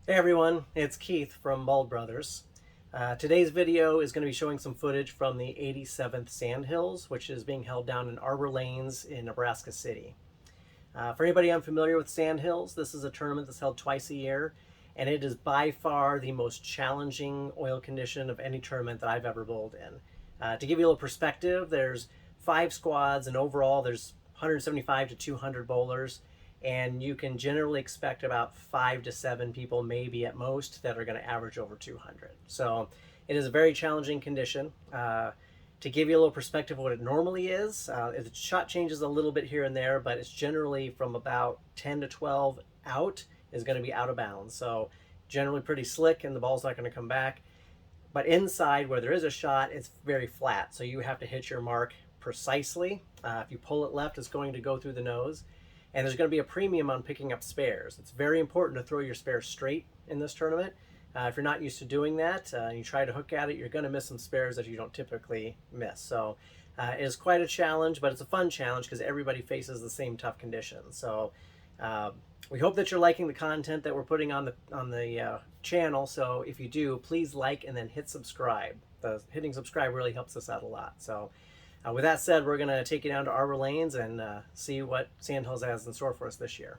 Hey everyone, it's Keith from Bald Brothers. Today's video is going to be showing some footage from the 87th Sandhills, which is being held down in Arbor Lanes in Nebraska City. For anybody unfamiliar with Sandhills, this is a tournament that's held twice a year, and it is by far the most challenging oil condition of any tournament that I've ever bowled in. To give you a little perspective, there's 5 squads, and overall there's 175 to 200 bowlers, and you can generally expect about 5 to 7 people, maybe at most, that are going to average over 200. So it is a very challenging condition. To give you a little perspective of what it normally is, the shot changes a little bit here and there, but it's generally from about 10 to 12 out is going to be out of bounds. So generally pretty slick, and the ball's not going to come back. But inside, where there is a shot, it's very flat. So you have to hit your mark precisely. If you pull it left, it's going to go through the nose. And there's going to be a premium on picking up spares. It's very important to throw your spares straight in this tournament. If you're not used to doing that and you try to hook at it, you're going to miss some spares that you don't typically miss. So it is quite a challenge, but it's a fun challenge because everybody faces the same tough conditions. So we hope that you're liking the content that we're putting on the channel. So if you do, please like and then hit subscribe. Hitting subscribe really helps us out a lot. So with that said, we're going to take you down to Arbor Lanes and see what Sandhills has in store for us this year.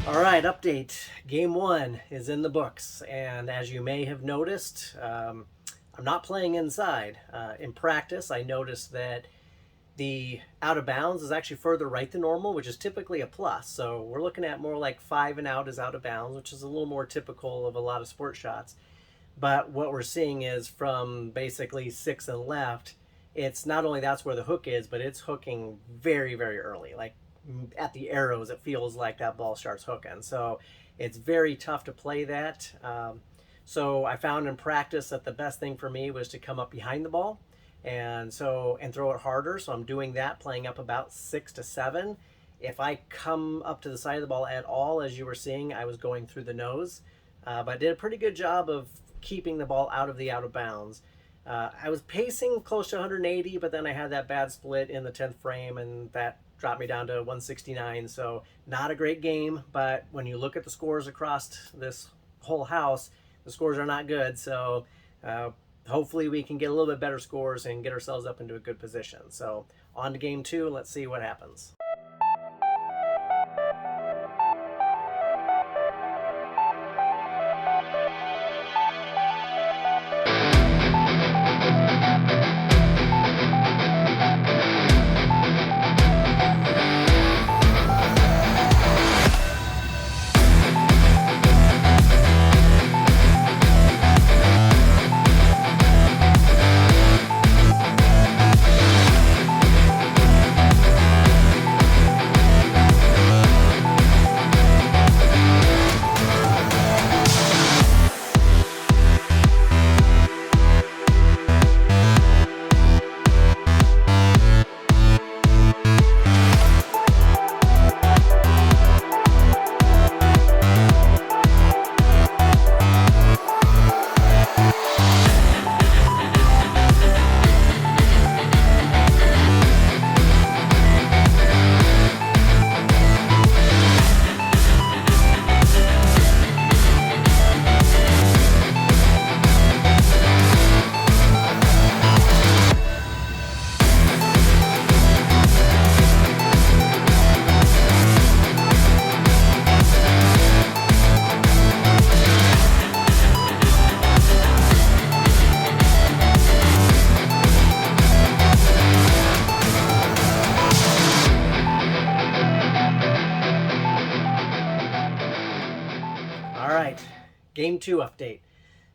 All right, update. Game 1 is in the books, and as you may have noticed, I'm not playing inside. In practice, I noticed that the out of bounds is actually further right than normal, which is typically a plus. So we're looking at more like 5 and out is out of bounds, which is a little more typical of a lot of sport shots. But what we're seeing is from basically 6 and left, it's not only that's where the hook is, but it's hooking very, very early. Like at the arrows, it feels like that ball starts hooking. So it's very tough to play that. So I found in practice that the best thing for me was to come up behind the ball. and throw it harder. So I'm doing that, playing up about 6 to 7. If I come up to the side of the ball at all, as you were seeing, I was going through the nose, but I did a pretty good job of keeping the ball out of bounds. I was pacing close to 180, but then I had that bad split in the 10th frame, and that dropped me down to 169. So not a great game, but when you look at the scores across this whole house, the scores are not good. So hopefully we can get a little bit better scores and get ourselves up into a good position. So on to game 2. Let's see what happens. Game 2 update.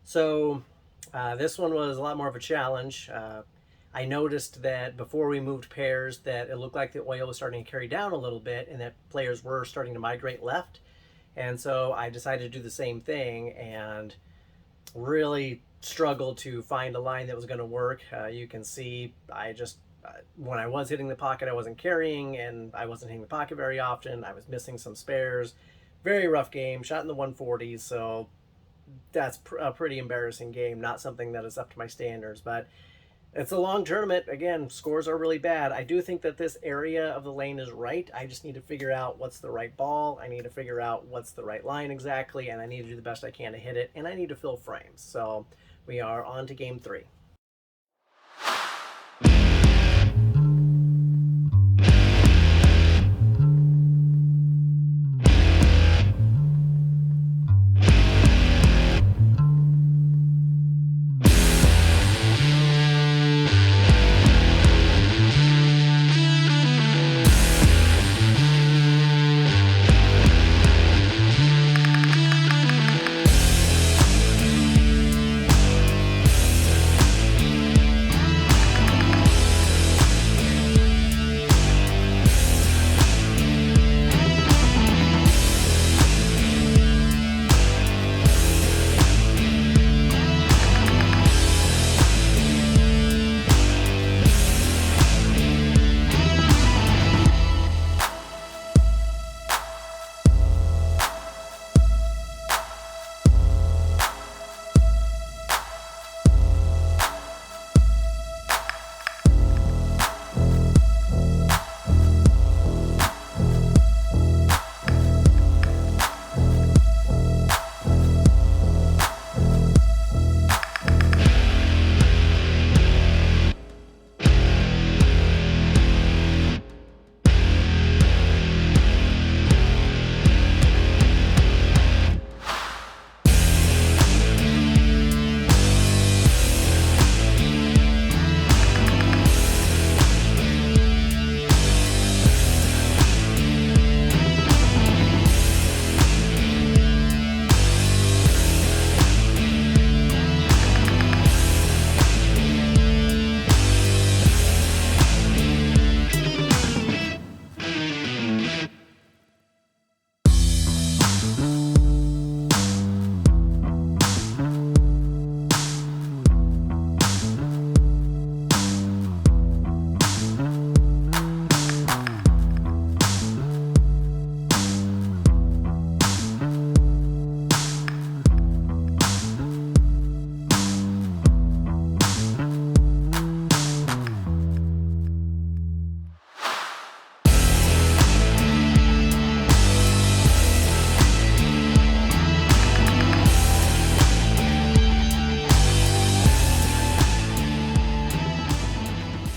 So this one was a lot more of a challenge. I noticed that before we moved pairs that it looked like the oil was starting to carry down a little bit and that players were starting to migrate left. And so I decided to do the same thing and really struggled to find a line that was going to work. You can see when I was hitting the pocket, I wasn't carrying, and I wasn't hitting the pocket very often. I was missing some spares. Very rough game, shot in the 140s, so that's a pretty embarrassing game. Not something that is up to my standards, but it's a long tournament. Again, scores are really bad. I do think that this area of the lane is right. I just need to figure out what's the right ball. I need to figure out what's the right line exactly, and I need to do the best I can to hit it, and I need to fill frames. So we are on to game 3.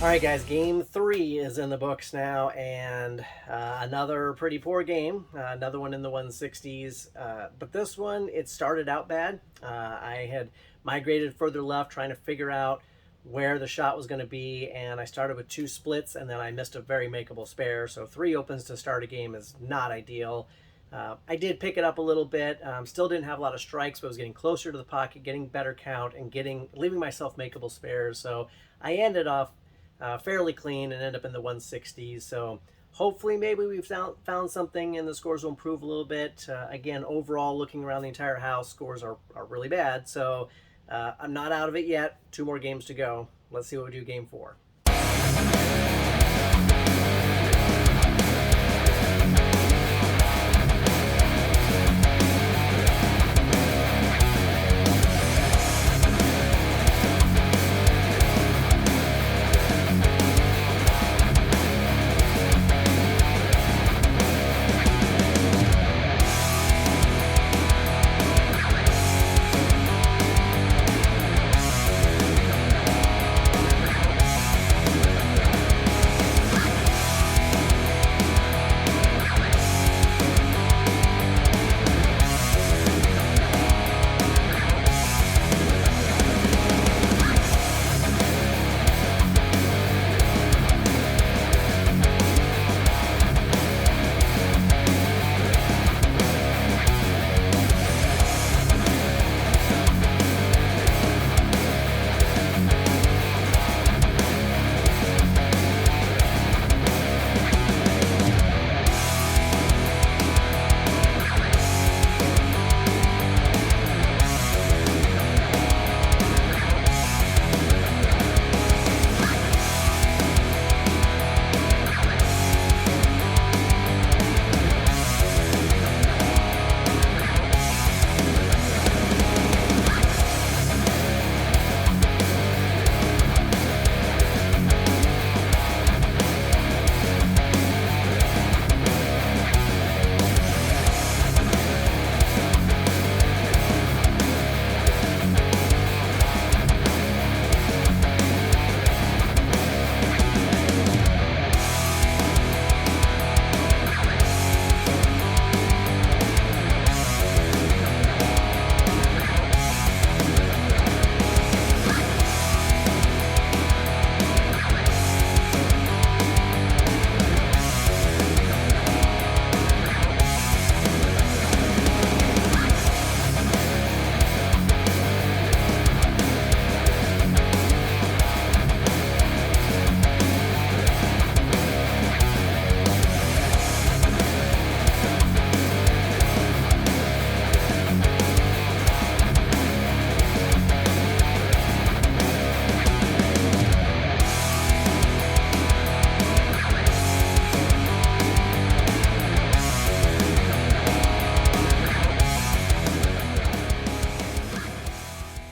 All right, guys, game 3 is in the books now, and another pretty poor game, another one in the 160s. But this one, it started out bad. I had migrated further left trying to figure out where the shot was going to be, and I started with 2 splits, and then I missed a very makeable spare. So 3 opens to start a game is not ideal. I did pick it up a little bit. Still didn't have a lot of strikes, but was getting closer to the pocket, getting better count, and leaving myself makeable spares. So I ended off fairly clean and end up in the 160s. So hopefully maybe we've found something and the scores will improve a little bit. Again, overall, looking around the entire house, scores are really bad. So I'm not out of it yet. 2 more games to go. Let's see what we do game 4.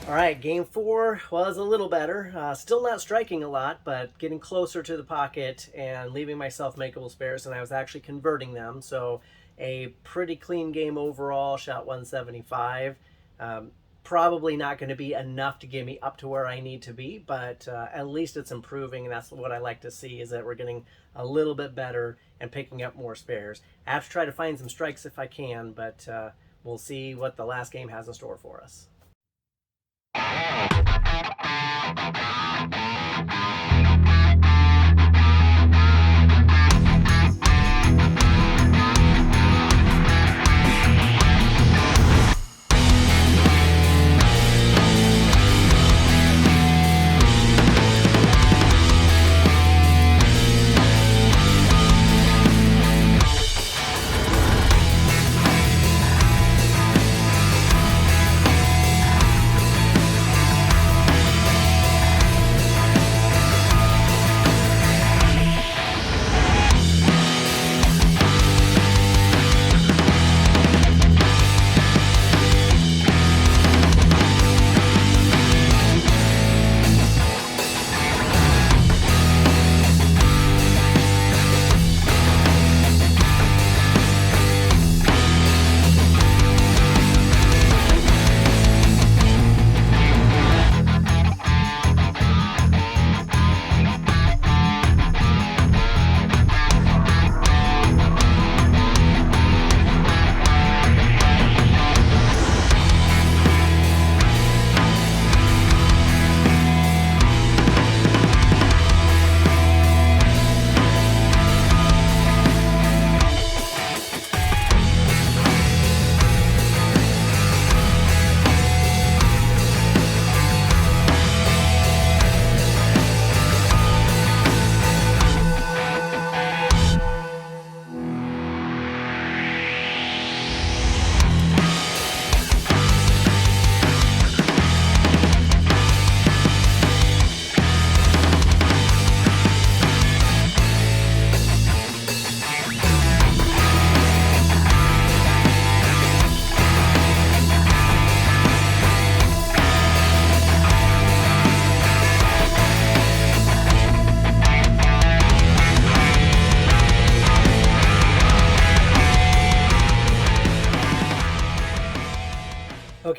All right, game 4 was a little better. Still not striking a lot, but getting closer to the pocket and leaving myself makeable spares, and I was actually converting them. So a pretty clean game overall, shot 175. Probably not going to be enough to get me up to where I need to be, but at least it's improving, and that's what I like to see, is that we're getting a little bit better and picking up more spares. I have to try to find some strikes if I can, but we'll see what the last game has in store for us.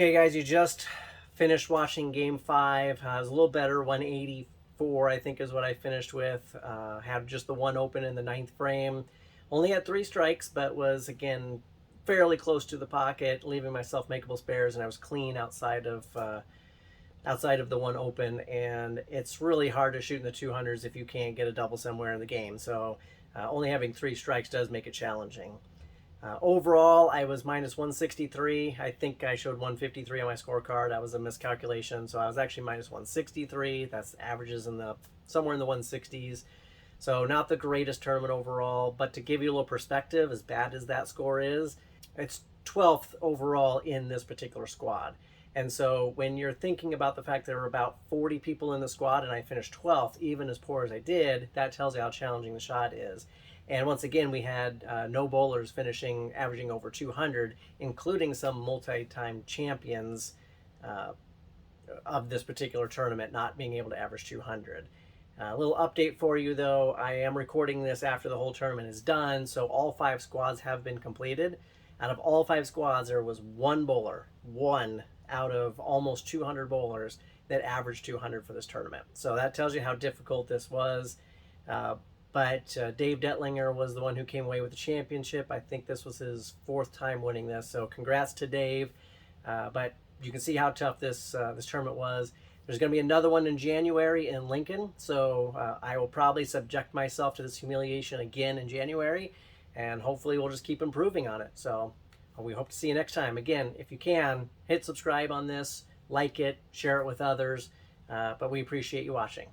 Okay, guys, you just finished watching Game 5. It was a little better, 184, I think is what I finished with. Had just the one open in the ninth frame. Only had 3 strikes, but was, again, fairly close to the pocket, leaving myself makeable spares, and I was clean outside of the one open. And it's really hard to shoot in the 200s if you can't get a double somewhere in the game. So only having 3 strikes does make it challenging. Overall, I was minus 163. I think I showed 153 on my scorecard. That was a miscalculation. So I was actually minus 163. That's averages in the somewhere in the 160s. So not the greatest tournament overall, but to give you a little perspective, as bad as that score is, it's 12th overall in this particular squad. And so when you're thinking about the fact there were about 40 people in the squad and I finished 12th, even as poor as I did, that tells you how challenging the shot is. And once again, we had no bowlers finishing, averaging over 200, including some multi-time champions of this particular tournament not being able to average 200. A little update for you, though. I am recording this after the whole tournament is done, so all 5 squads have been completed. Out of all 5 squads, there was one bowler, one out of almost 200 bowlers, that averaged 200 for this tournament. So that tells you how difficult this was. But Dave Detlinger was the one who came away with the championship. I think this was his 4th time winning this, so congrats to Dave. But you can see how tough this tournament was. There's going to be another one in January in Lincoln, so I will probably subject myself to this humiliation again in January, and hopefully we'll just keep improving on it. So we hope to see you next time. Again, if you can, hit subscribe on this, like it, share it with others, but we appreciate you watching.